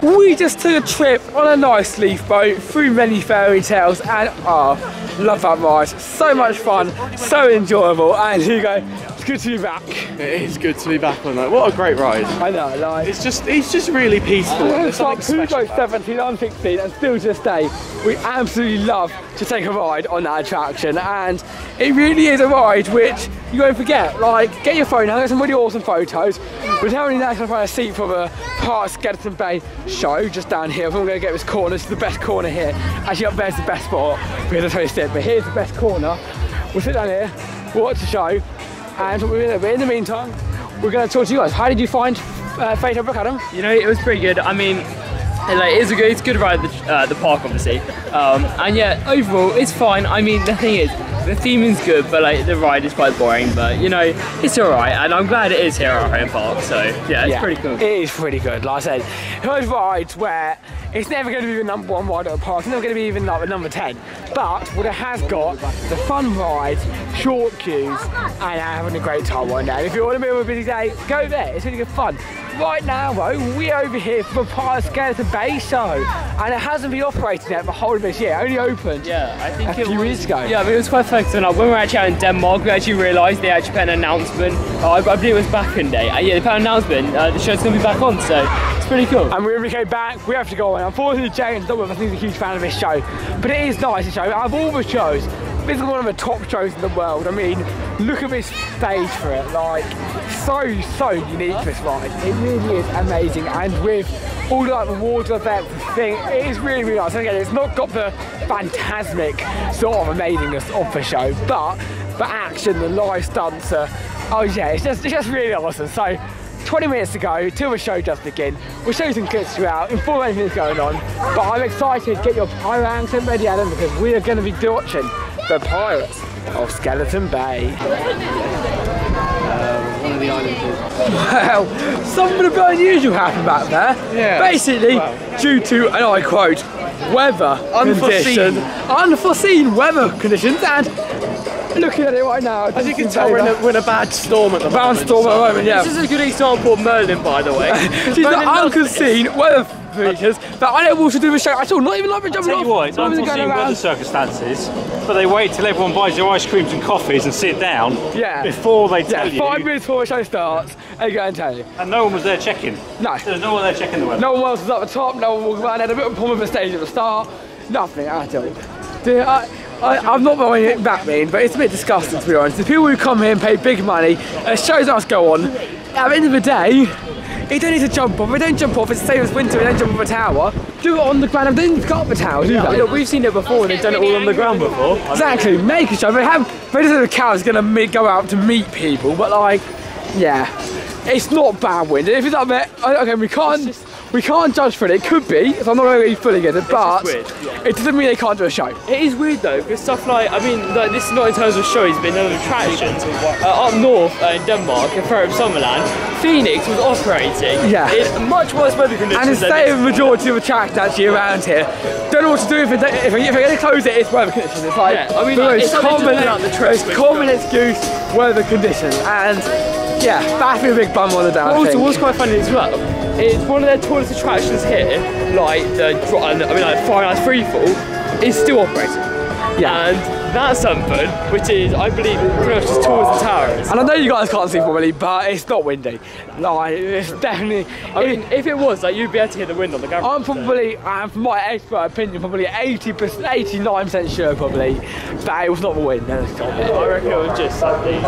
We just took a trip on a nice leaf boat through many fairy tales and love that ride. So much fun, so enjoyable, and Hugo, it's good to be back. It is good to be back on that. What a great ride. I know, like it's just really peaceful. It's like HUGO 17, I'm 16, and still to this day, we absolutely love to take a ride on that attraction, and it really is a ride which you won't forget. Like, get your phone out, there's some really awesome photos. We're currently now trying to find a seat for the Part Skeleton Bay show just down here. We're going to get this corner. This is the best corner here. Actually, up there's the best spot because that's how it's sit. But here's the best corner. We'll sit down here, watch the show, and in the meantime, we're going to talk to you guys. How did you find Fate of Adam? You know, it was pretty good. I mean, like, it's a good ride at the park, obviously. And yeah, overall, it's fine. I mean, the thing is, the theme is good, but like the ride is quite boring. But you know, it's alright, and I'm glad it is here at our home park. So yeah, it's pretty cool. It is pretty good. Like I said, those rides where it's never going to be the #1 ride at a park. It's never going to be even like the number 10. But what it has got, the fun rides, short queues, and having a great time one day. If you want to be on a busy day, go there. It's really good fun. Right now, though, we're over here for the Part Skeleton Bay show, and it hasn't been operating yet the whole of this year. It only opened I think a few weeks ago. Yeah, I mean, it was quite flexible. When we were actually out in Denmark, we actually realised they actually put an announcement. I believe it was back in day. Yeah, they put an announcement. The show's going to be back on, so it's pretty cool. And when we came back, we have to go on. Unfortunately, James, not with us, he's a huge fan of this show, but it is nice to show. Out of all the shows, this is one of the top shows in the world. I mean, look at this stage for it. Like, so unique, this ride. It really is amazing. And with all like the water effects thing, it is really nice. And again, it's not got the phantasmic sort of amazingness of the show, but the action, the live stunts are, oh yeah, it's just really awesome. So 20 minutes to go till the show does begin. We'll show you some clips throughout, inform anything that's going on. But I'm excited. Get your pirate accent ready, Adam, because we are going to be watching the Pirates of Skeleton Bay. One of the islands. Well, something a bit unusual happened back there. Yeah. Basically, due to, and I quote, weather conditions. Unforeseen weather conditions, and looking at it right now, as you can tell, we're in a bad storm at the moment. Bad storm at the moment, yeah. This is a good example of Merlin, by the way. She's the unforeseen weather features that unable to do the show at all. Not even like jumping off. Tell you what, it's unforeseen weather circumstances, but they wait till everyone buys their ice creams and coffees and sit down before they tell you. 5 minutes before the show starts, they go and tell you. And no one was there checking. No. There was no one there checking the weather. No one else was at the top, no one walked around, had a bit of a problem with the stage at the start. Nothing at all. Dude, I'm not buying it that mean, but it's a bit disgusting, to be honest. The people who come here and pay big money, shows us go on, at the end of the day, you don't need to jump off. We don't jump off. It's the same as winter. We don't jump off a tower. Do it on the ground. They didn't cut the tower, do they? Look, we've seen it before. They've done it all on the ground before. Exactly. Make a show. They just said the cow's going to go out to meet people, but like, yeah, it's not bad wind. If it's up there, okay, we can't judge for it. It could be, so I'm not really fully get it, but it doesn't mean they can't do a show. It is weird though, because stuff like, I mean, like, this is not in terms of shows, but in terms of attractions. Up north in Denmark, in Fair of Summerland, Phoenix was operating in much worse weather conditions. And it's the same majority of attractions actually around here. Don't know what to do if they're going to close it, it's weather conditions. It's like, I mean, it's common excuse, weather conditions, and yeah, that's been a big bummer on the down. Also, what's quite funny as well, it's one of their tallest attractions here, like the Fire Ice Freefall, is still operating. Yeah. And that's something which is, I believe, pretty much as tall as the tower is. And I know you guys can't see probably, but it's not windy. Like, it's definitely. I mean, if it was, like, you'd be able to hear the wind on the camera. I'm probably, from my expert opinion, probably 89% sure probably that it was not the wind. I reckon it was just something.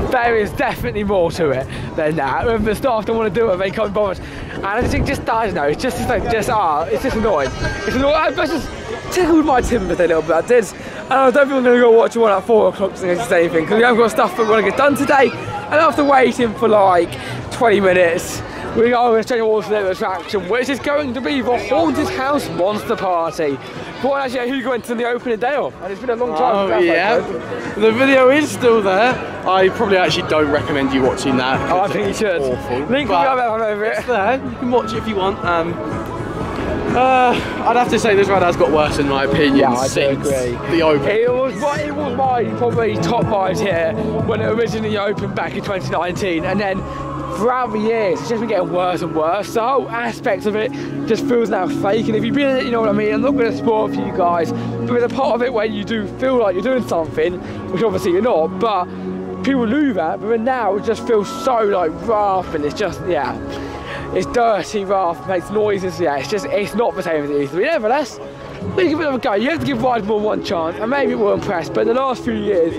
There is definitely more to it than that. When the staff don't want to do it, they can't bother. And I think just, I don't know, it's just annoying. It's annoying. It's annoying. I just tickled my timbers a little bit. I did. And I don't think I'm going to go watch one at 4 o'clock to say anything, because we have got stuff that we want to get done today. And after waiting for like 20 minutes, we are going to change all to the attraction, which is going to be the Haunted House Monster Party. But actually, HUGO went to the opening day of, and it's been a long time. Oh yeah, the video is still there. I probably actually don't recommend you watching that. Oh, I think you should. Awful. Link will be over it. It's there. You can watch it if you want. I'd have to say this ride has got worse in my opinion. Yeah, I do since agree. The open. It was my probably top ride here when it originally opened back in 2019, and then throughout the years it's just been getting worse and worse. The whole aspect of it just feels now fake, and if you've been in it, you know what I mean. I'm not going to spoil it for you guys, but there's a part of it where you do feel like you're doing something, which obviously you're not, but people do that. But then now it just feels so like rough, and it's just, yeah, it's dirty, rough, makes noises. Yeah, it's not the same as it used to be. Nevertheless, we give it a go. You have to give Ride More one chance, and maybe it will impress. But in the last few years,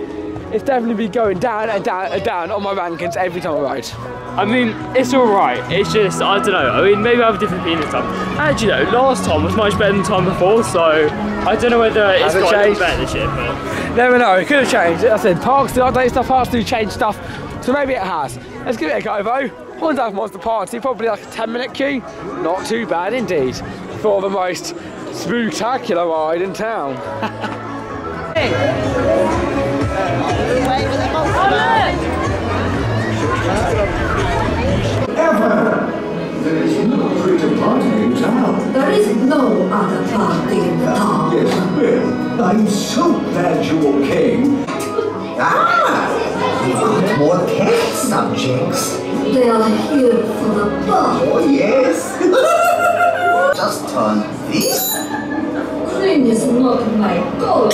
it's definitely been going down and down and down on my rankings every time I ride. I mean, it's alright, it's just, I don't know, I mean, maybe I have a different opinion this time. Actually though, last time was much better than the time before, so I don't know whether it's got a little better this year, but... Never know, it could have changed. I said, parks do update stuff, parks do change stuff, so maybe it has. Let's give it a go though. Haunted House Monster Party, probably like a 10-minute queue. Not too bad indeed, for the most spectacular ride in town. There is no greater party in town. There is no other party in the town. Yes, well, I'm so glad you all came. We've got more pet subjects. They are here for the ball. Oh, yes. Just turn this. Green is not my color.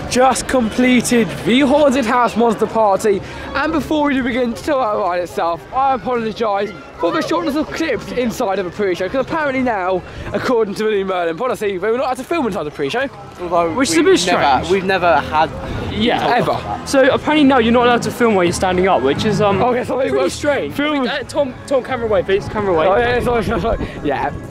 Just completed the Haunted House Monster Party, and before we do begin to talk about the ride itself, I apologise for the shortness of clips inside of a pre-show, because apparently now, according to the new Merlin policy, we're not allowed to film inside the pre-show. Although which is a bit strange. We've never had. Yeah, ever. So apparently now you're not allowed to film while you're standing up, which is okay, so pretty strange. Film. Tom, camera away, please. Camera away. Oh, yeah, yeah.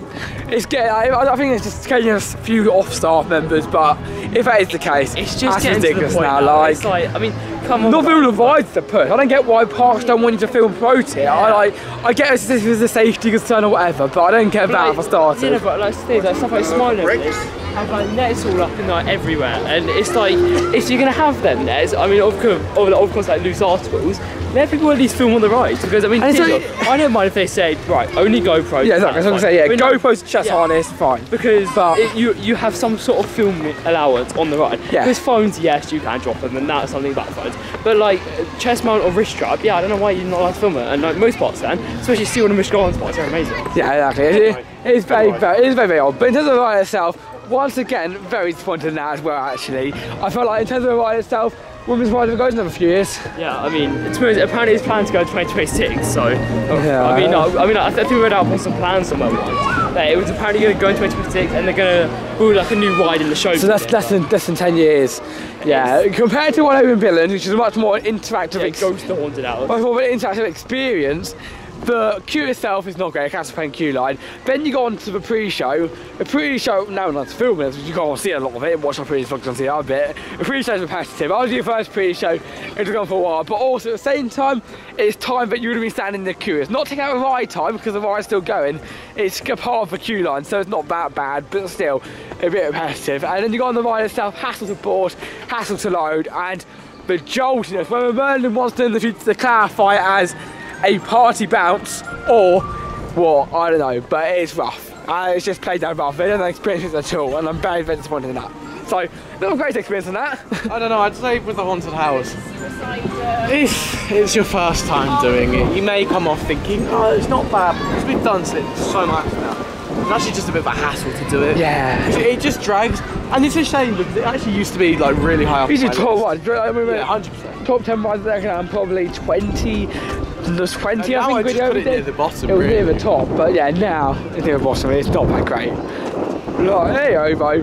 It's getting. I think it's just getting a few off-staff members, but if that is the case, it's just that's getting ridiculous to the point now. Like, it's like, I mean, come on. Not filming the rides to push. I don't get why parks don't want you to film promote it. I get this is a safety concern or whatever, but I don't get that for starters. Yeah, but like things like stuff like Smile Over have like nets all up and like everywhere, and it's like if you're gonna have them nets, I mean, of course, like loose articles. Let people at least film on the rides, because I mean, I don't mind if they say right, only GoPros. Yeah, exactly. I was gonna say, yeah, I mean, GoPros, chest harness, fine. Because you have some sort of film allowance on the ride. Yeah. Because phones, yes, you can drop them, and that's something about phones. But like chest mount or wrist strap, yeah, I don't know why you're not allowed to film it, and like most spots can, especially see all the Michelin spots, they're amazing. Yeah, exactly. It is very odd. But in terms of the ride itself, once again, very disappointed in that as well. Actually, I feel like in terms of the ride itself, women's ride goes another few years. Yeah, I mean, apparently it's planned to go to 2026, so yeah. I think we read up on some plans somewhere once that it was apparently going to go in 2026, and they're going to build like a new ride in the show. So that's less than 10 years. Yeah, compared to one over in Billund, which is a much more interactive. It goes to Haunted House. Much more of an interactive experience. The queue itself is not great, I can't paying queue line. Then you go on to the pre-show. The pre-show, now not to film it, you can't see a lot of it, watch our previous vlogs and see that a bit. The pre-show is repetitive. I was your first pre-show, it's gone for a while, but also at the same time, it's time that you would have been standing in the queue. It's not taking out the ride time, because the ride's still going. It's a part of the queue line, so it's not that bad, but still a bit repetitive. And then you go on the ride itself, hassle to board, hassle to load, and the joltiness. Whether Merlin wants to in the future to clarify it as a party bounce or what, I don't know, but it's rough. It's just played down rough. They don't experience it at all, and I'm very disappointed in that. So, not a great experience in that. I don't know, I'd say with the Haunted House, if it's your first time doing it, you may come off thinking, oh, it's not bad, because we've done it so much now. It's actually just a bit of a hassle to do it. Yeah. It just drags, and it's a shame because it actually used to be like really high up. These are top ones. Yeah, 100%. Top 10 rides that I'm probably 20. There's 20, I think. I just put it near the bottom. It was near the top, but yeah, now it's near the bottom. It's not that great. Like, hey, bro.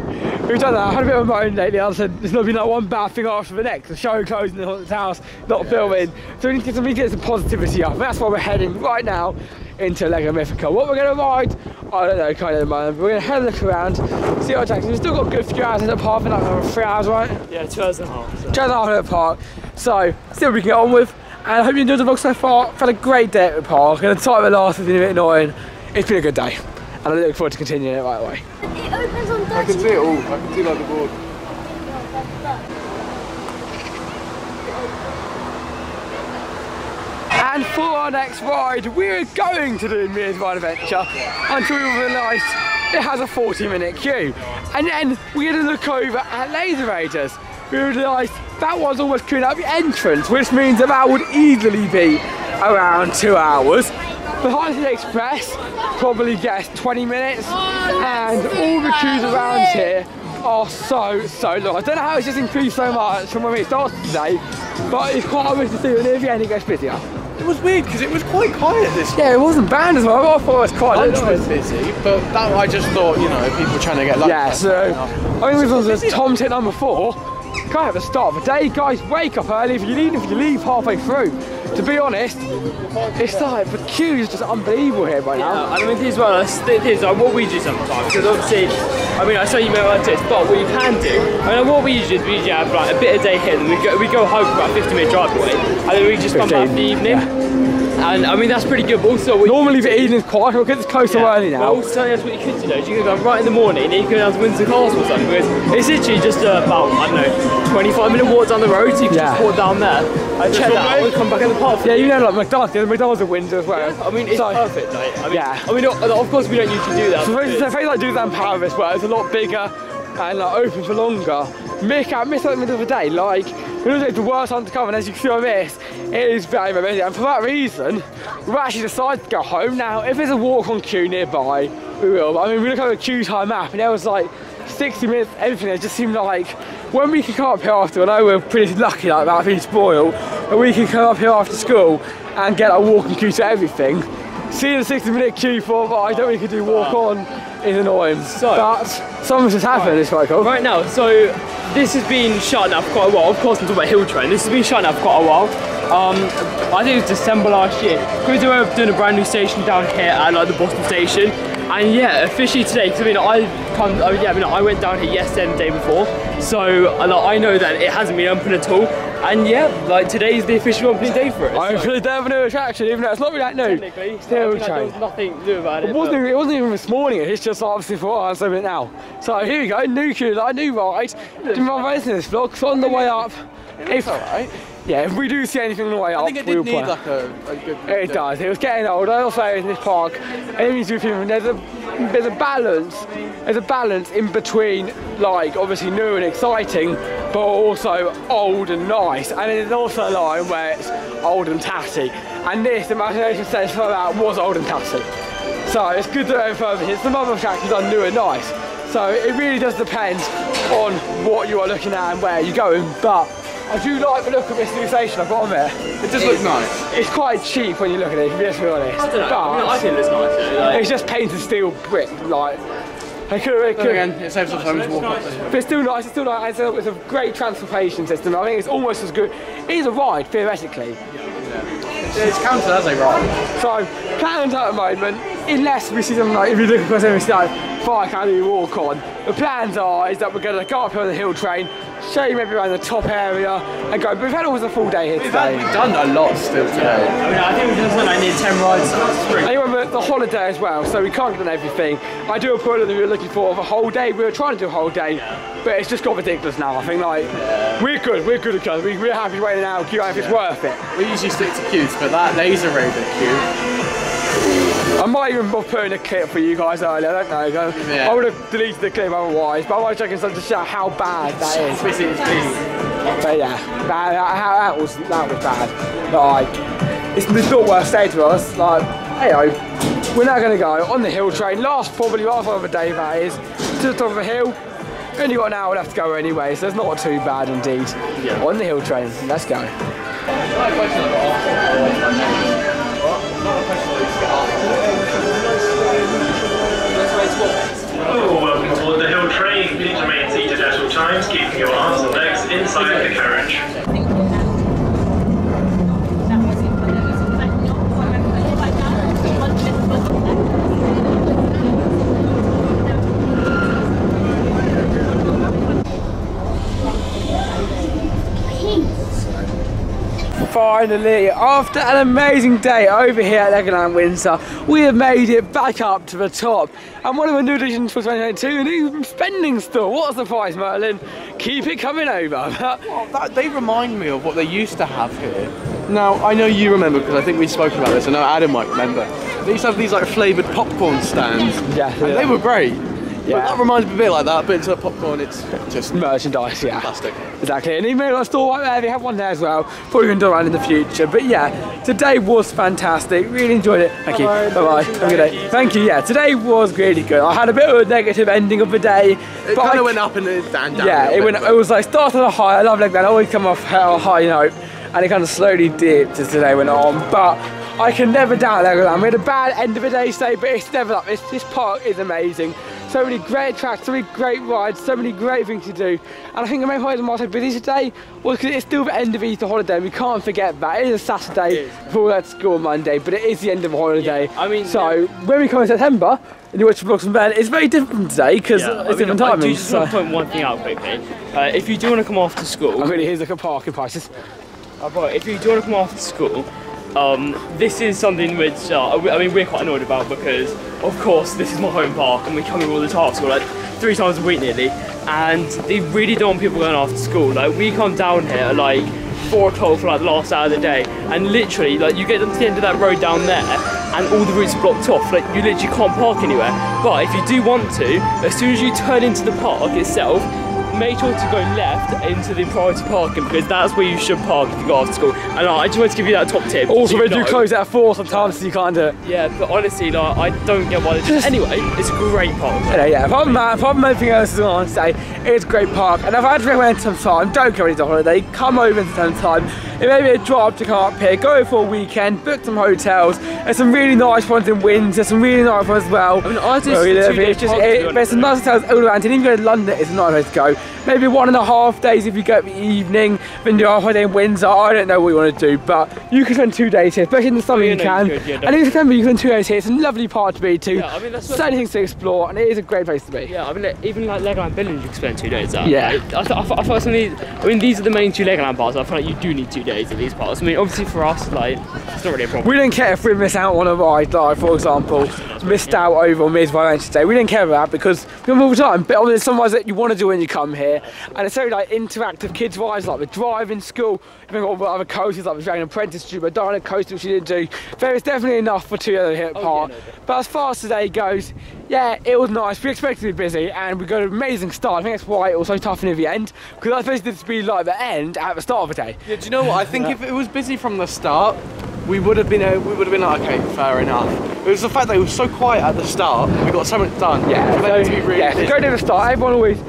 We've done that. I had a bit of a moan lately. I said there's not been like one bad thing after the next. The show closing, the Haunted House, not filming. So we need to get some positivity up. That's why we're heading right now into Lego Mythical. What we're going to ride, I don't know, kind of the moment. We're going to head a look around, see what Jackson. We've still got a good few hours in the park, like 3 hours, right? Yeah, 2 hours and a half. So. 2 hours and a half in the park. So, see what we can get on with. and I hope you enjoyed the vlog so far. I've had a great day at the park, and the time it lasted has been a bit annoying. It's been a good day, and I look forward to continuing it right away. It opens on 30 I can see it all. I can see like the board. And for our next ride, we're going to do Mia's Ride Adventure until we realise it has a 40-minute queue. And then we're going to look over at Laser Raiders. We realised that was almost queuing up the entrance, which means that would easily be around 2 hours. The Holiday Express probably gets 20 minutes, and all the queues around here are so long. I don't know how it's just increased so much from when we started today, but it's quite obvious to see that near the end it gets busier. It was weird because it was quite quiet this time. Yeah, it wasn't banned as well. I thought it was quite Lunch was busy, but that I just thought, you know, people trying to get lunch. Yeah, so I mean, this was Tom tip number 4. Kind of a start of the day, guys. Wake up early if you leave halfway through. To be honest, it's like the queue is just unbelievable here right now. I mean, this is like what we do sometimes, because obviously, I mean, I saw you make like this, but what you can do, I mean, what we usually do is we usually have like a bit of day here, then we go home about a 50-minute drive away, and then we just come back in the evening. Yeah. And I mean, that's pretty good. But also, normally the evening's quiet because it's close to early now. But also, that's what you could do. You could go right in the morning and you could go down to Windsor Castle or something. Because it's literally just about, I don't know, 25-minute walk down the road. So you can just walk down there. I check that out and come back in the park. Yeah, you know, like McDonald's at Windsor as well. Yeah, I mean, it's perfect. Like, I mean, yeah. I mean, of course, we don't usually do that. So if they like do that in Paris, where it's a lot bigger and like open for longer. Miss out in the middle of the day, like it was like the worst time to come, and as you can see on this, it is very busy. And for that reason, we've actually decided to go home now. If there's a walk-on queue nearby, we will. But, I mean, we look at the queue time map, and there was like 60 minutes, everything. It just seemed like when we could come up here after, I know we're pretty lucky like that, being spoiled, but we can come up here after school and get a walk-on queue to everything. Seeing a 60-minute queue for what I don't think we could do walk-on is annoying. So, but something's just happened. It's quite cool. Right now, so this has been shut down for quite a while. Of course, I'm talking about Hill Train. This has been shut down for quite a while. I think it was December last year. Because they were doing a brand new station down here at like the Boston station. And yeah, officially today, because I mean, I went down here yesterday and the day before. So I know that it hasn't been open at all. And yeah, like today is the official opening day for it. I'm really have a new attraction, even though it's not really that new. Technically, still like there was nothing new about it. It wasn't even this morning, it's just obviously for us opening it now. So here we go, new queue, like a new ride. Didn't mind racing this vlog, so on the way up. It's alright. Yeah, if we do see anything on the way up, I think it did need like a good... It does, it was getting old. I also in this park, there's a balance in between, like obviously new and exciting, but also old and nice. And there's also a line where it's old and tatty. And this, Imagination says for that, was old and tatty. So it's good to go further here. Some other attractions are new and nice. So it really does depend on what you are looking at and where you're going. But I do like the look of this new station I've got on there. It just looks nice. It's quite cheap when you look at it, to be honest. I don't know, but I think it looks nice. Like, it's just painted steel brick, like. Again, it saves us time to walk up there. But it's still nice, it's a great transportation system. I think it's almost as good. It is a ride, theoretically. It's counted as a ride. So, plans at the moment, unless we see something like, if you look across every side, 5 calorie walk on, the plans is that we're going to go up here on the hill train, show you maybe around the top area and go. But we've had almost a full day here today. We've done a lot still today. I mean, I think we've done like near 10 rides this spring. And you remember the holiday as well, so we can't get everything. I do apologize that we were looking for the whole day. We were trying to do a whole day, but it's just got ridiculous now. I think like we're good because we're happy waiting out queue if it's worth it. We usually stick to queues, but that Laser Raider queue. I might even put in a clip for you guys earlier, I don't know. I would have deleted the clip otherwise, but I might check in to show how bad that is. But yeah, that was bad. Like, it's not worth saying to us. Like, hey, we're now going to go on the hill train. Probably last of the day that is, to the top of a hill. Only got an hour left to go anyway, so it's not too bad indeed. Yeah. On the hill train, let's go. Hello, welcome aboard the hill train. Please remain seated at all times, keeping your arms and legs inside the carriage. finally, after an amazing day over here at Legoland Windsor, we have made it back up to the top. And one of the new additions for 2022, a new spending store. What a surprise, Merlin. Keep it coming over. Well, they remind me of what they used to have here. Now, I know you remember because I think we've spoken about this. I know Adam might remember. They used to have these like flavoured popcorn stands. Yeah. And they were great. Yeah. But that reminds me a bit like that, but instead of popcorn, it's just merchandise, yeah. Plastic. Exactly, and even a store right there, they have one there as well. Probably going to do around in the future. But yeah, today was fantastic. Really enjoyed it. Thank you. Bye-bye. Have a good day. Thank you, yeah. Today was really good. I had a bit of a negative ending of the day. It kind of went up and down. Yeah, it was like started on a high. I love Legoland. I always come off a high note. And it kind of slowly dipped as the day went on. But I can never doubt Legoland. We had a bad end of the day today, but it's never like this. This park is amazing. So many great tracks, so many great rides, so many great things to do. And I think the main reason why I'm so busy today was because it's still the end of Easter holiday. We can't forget that. It is a Saturday before we go to school on Monday, but it is the end of the holiday. Yeah, I mean, so when we come in September and you watch the vlogs from then, it's very different from today because it's different timing. I just want to point one thing out quickly. If you do want to come after school, I mean, here's like a parking prices. If you do want to come after school, this is something which I mean we're quite annoyed about because of course this is my home park and we come here all the time after school, like 3 times a week nearly, and they really don't want people going after school. Like we come down here at like 4 o'clock for like the last hour of the day, and literally like you get to the end of that road down there and all the routes are blocked off, like you literally can't park anywhere. But if you do want to, as soon as you turn into the park itself, make sure to go left into the priority parking because that's where you should park if you go after school. And I just wanted to give you that top tip. Also, they do close at 4 sometimes, so you can't do it. Yeah, but honestly, like, I don't get why they do. Anyway, it's a great park. Yeah. Apart from anything else I want to say, it's a great park. And if I had to recommend some time, don't go into holiday. Come over into some time. It may be a drive to come up here. Go for a weekend. Book some hotels. There's some really nice ones in Windsor. There's some really nice ones as well. I mean, I just there's some nice hotels all around. And even go to London, it's a nice place to go. Maybe 1.5 days if you go in the evening, then do a holiday in Windsor. I don't know what you want to do, but you can spend 2 days here, especially in the summer you can. And in September you can spend 2 days here. It's a lovely park to be to. Yeah, I mean, that's so many things to explore, and it is a great place to be. Yeah, I mean, even like Legoland Village, you can spend 2 days there. Yeah. Like, I mean, these are the main 2 Legoland parks. I feel like you do need 2 days at these parks. I mean, obviously for us, like, it's not really a problem. We don't care if we miss out on a ride, like for example, missed out over on Miss Valentine's Day. We don't care about that because we come all the time. But there's some rides that you want to do when you come here, and it's very like interactive kids rides, like the driving school. You've got other coasters like the Dragon Apprentice, Scuba Diving Coaster, which you didn't do. There is definitely enough for 2 other here at park. Yeah, but as far as today goes, yeah, it was nice. We expected to be busy, and we got an amazing start. I think that's why it was so tough near the end, because I expected it to be like the end at the start of the day. Yeah, do you know what? I think if it was busy from the start, we would have been like, okay, fair enough. It was the fact that it was so quiet at the start. We got so much done. Yeah, so, to be really go near the start. Everyone always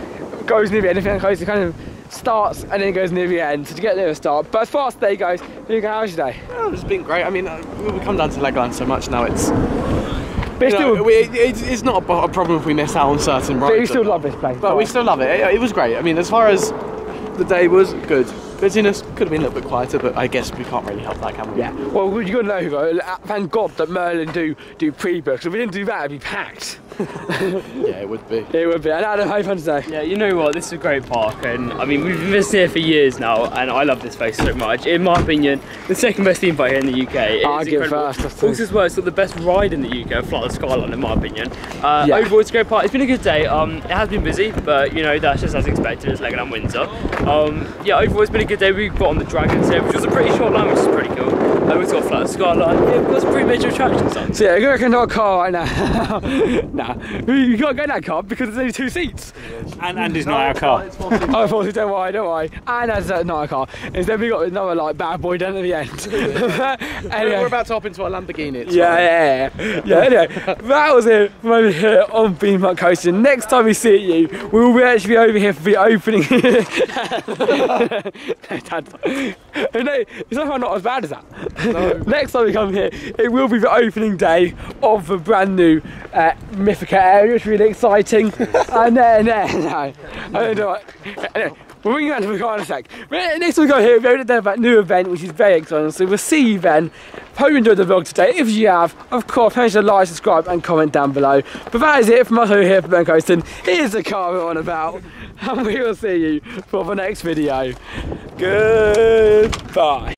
goes near the end. Anything close, it kind of starts and then goes near the end. So to get near the start. But as far as today goes, how's your day? Well, it's been great. I mean, we come down to Legoland so much now. It's. But it's not a problem if we miss out on certain rides. But you still love this place. But we still love it. It was great. I mean, as far as the day was good. Busyness could have been a little bit quieter, but I guess we can't really help that, can we? Yeah. Well, you got to know though. Thank God that Merlin do pre-books. If we didn't do that, it'd be packed. Yeah, it would be. It would be. And Adam, how fun today? Yeah, you know what? This is a great park, and I mean we've been visiting here for years now, and I love this place so much. In my opinion, the second best theme park here in the UK. I'll give first. Also, as well, it's got the best ride in the UK, Flight of the Skyline, in my opinion. Overall, it's a great park. It's been a good day. It has been busy, but you know that's just as expected. It's Legoland Windsor. Yeah, overall, it's been a good day. We got on the Dragons here, which was a pretty short line, which is pretty cool. We've got Flight of the Skyline. Yeah, we've got some pretty major attractions on. So yeah, go back into our car right now. Nah, you can't go in that car because there's only 2 seats. And it's not our car. Oh, of course, don't worry. And that's not our car. Instead we got another like bad boy down at the end. Anyway, we're about to hop into a Lamborghini. Yeah. Anyway, that was it from over here on Theme Park Coastin. Next time we see you, we will actually be over here for the opening. It's somehow not as bad as that. No. Next time we come here, it will be the opening day of the brand new Mythica area. It's really exciting. And then, I don't know. Anyway, we'll bring you back to the car in a sec. But next time we go here, we're going to do that new event, which is very exciting. So we'll see you then. Hope you enjoyed the vlog today. If you have, of course, make sure to like, subscribe, and comment down below. But that is it from us over here for Coastin. Here's the car we're on about, and we will see you for the next video. Goodbye.